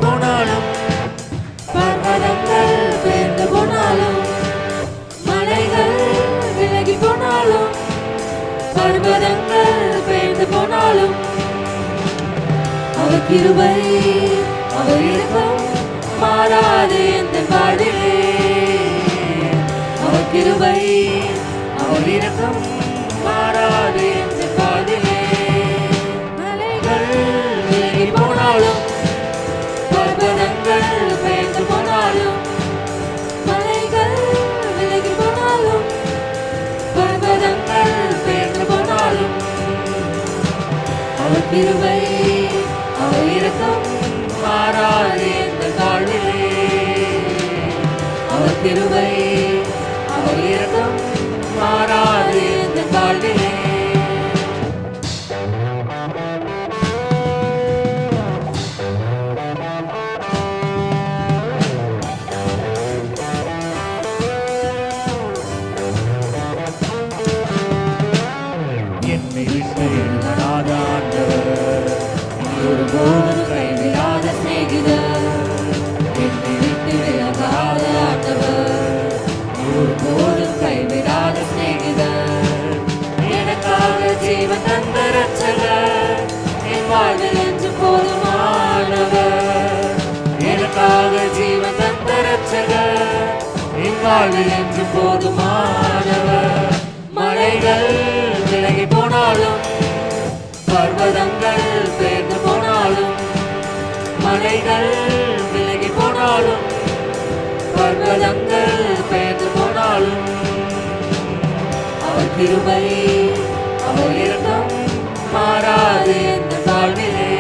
போனாலும் பர்வதங்கள் பெயர்ந்து போனாலும் மலைகள் விலகி போனாலும் பர்வதங்கள் பெயர்ந்து போனாலும் அவர் கிருபை அவர் இரக்கம் மாறாது எந்த வாழ்விலே அவர் கிருபை அவர் இரக்கம் மாறாது எந்த வாழ்விலே மலைகள் விலகி போனாலும் பர்வதங்கள் பெயர்ந்து போனாலும் மலைகள் விலகி போனாலும் பர்வதங்கள் பெயர்ந்து போனாலும் அவர் கிருபை அவர் இரக்கம் மாறாது எந்த வாழ்விலே அவர் கிருபை அவர் இரக்கம் மாறாது எந்த வாழ்விலே என்னை விட்டு எழுதராத ஆண்டவர் ஒருபோதும் கைவிடாத சிநேகிதர் என்னை விட்டு விலகாத ஆண்டவர் ஒருபோதும் கைவிடாத சிநேகிதர் எனக்காக ஜீவன் தந்த ரட்சகர் என் வாழ்வில் என்று போதுமானவர் எனக்காக ஜீவன் தந்த ரட்சகர் என் வாழ்வில் என்று போதுமானவர் மலைகள் விலகி போனாலும் பர்வதங்கள் பெயர்ந்து போனாலும் மலைகள் விலகி போனாலும் பர்வதங்கள் பெயர்ந்து போனாலும் அவர் கிருபை அவர் இரக்கம் மாறாது எந்த வாழ்விலே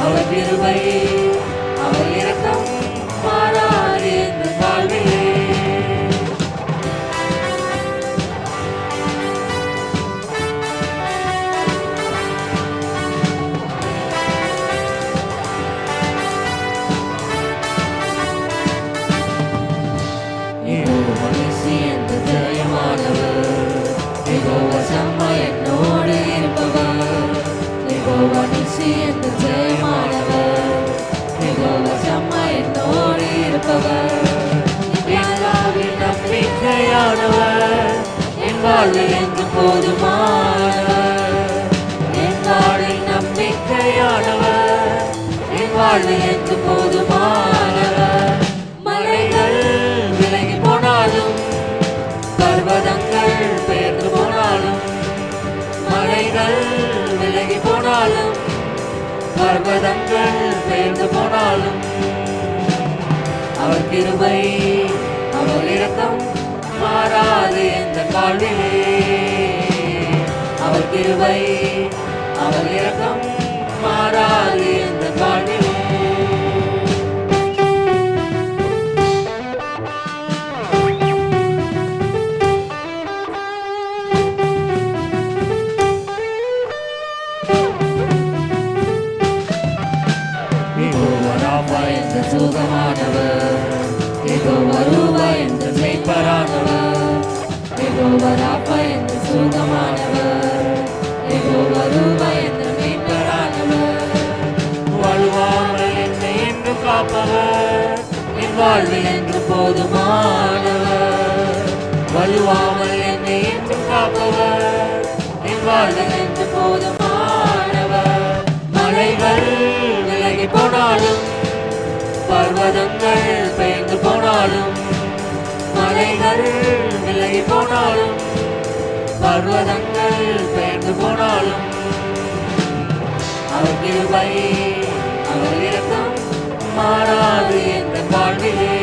அவர் கிருபை அவர் இரக்கம் மாறாது எந்த வாழ்விலே என்னோடு இருப்பவர் யெகோவா நிச்சயம் ஜெயமானவர் யெகோவா சம்மா என்னோடு இருப்பவர் என் வாழ்வில் நம்பிக்கையானவர் என் வாழ்வில் என்று போதுமானவர் என் வாழ்வில் நம்பிக்கையானவர் என் வாழ்வில் என்று போதுமானவர் மலைகள் விலகி போனாலும் பர்வதங்கள் பெயர்ந்து போனாலும் மலைகள் விலகி போனாலும் பர்வதங்கள் பெயர்ந்து போனாலும் அவர் கிருபை அவர் இரக்கம் மாறாது எந்த வாழ்விலே அவர் கிருபை அவர் இரக்கம் மாறாது எந்த வாழ்விலே சுகமானவர் யெகோவா ரூபா என்ற மெய்ப்பரானவர் யெகோவா ராபா என்ற சுகமானவர் யெகோவா ரூபா என்ற மெய்ப்பரானவர் வலுவாமல் என்னை என்று காப்பவர் என் வாழ்வில் என்று போதுமானவர் வலுவாமல் என்னை என்று காப்பவர் என் வாழ்வில் என்று போதுமானவர் மலைகள் விலகி போனாலும் பர்வதங்கள் பெயர்ந்து போனாலும் மலைகள் விலகி போனாலும் பர்வதங்கள் பெயர்ந்து போனாலும் அவர் கிருபை அவர் இரக்கம் மாறாது எந்த வாழ்விலே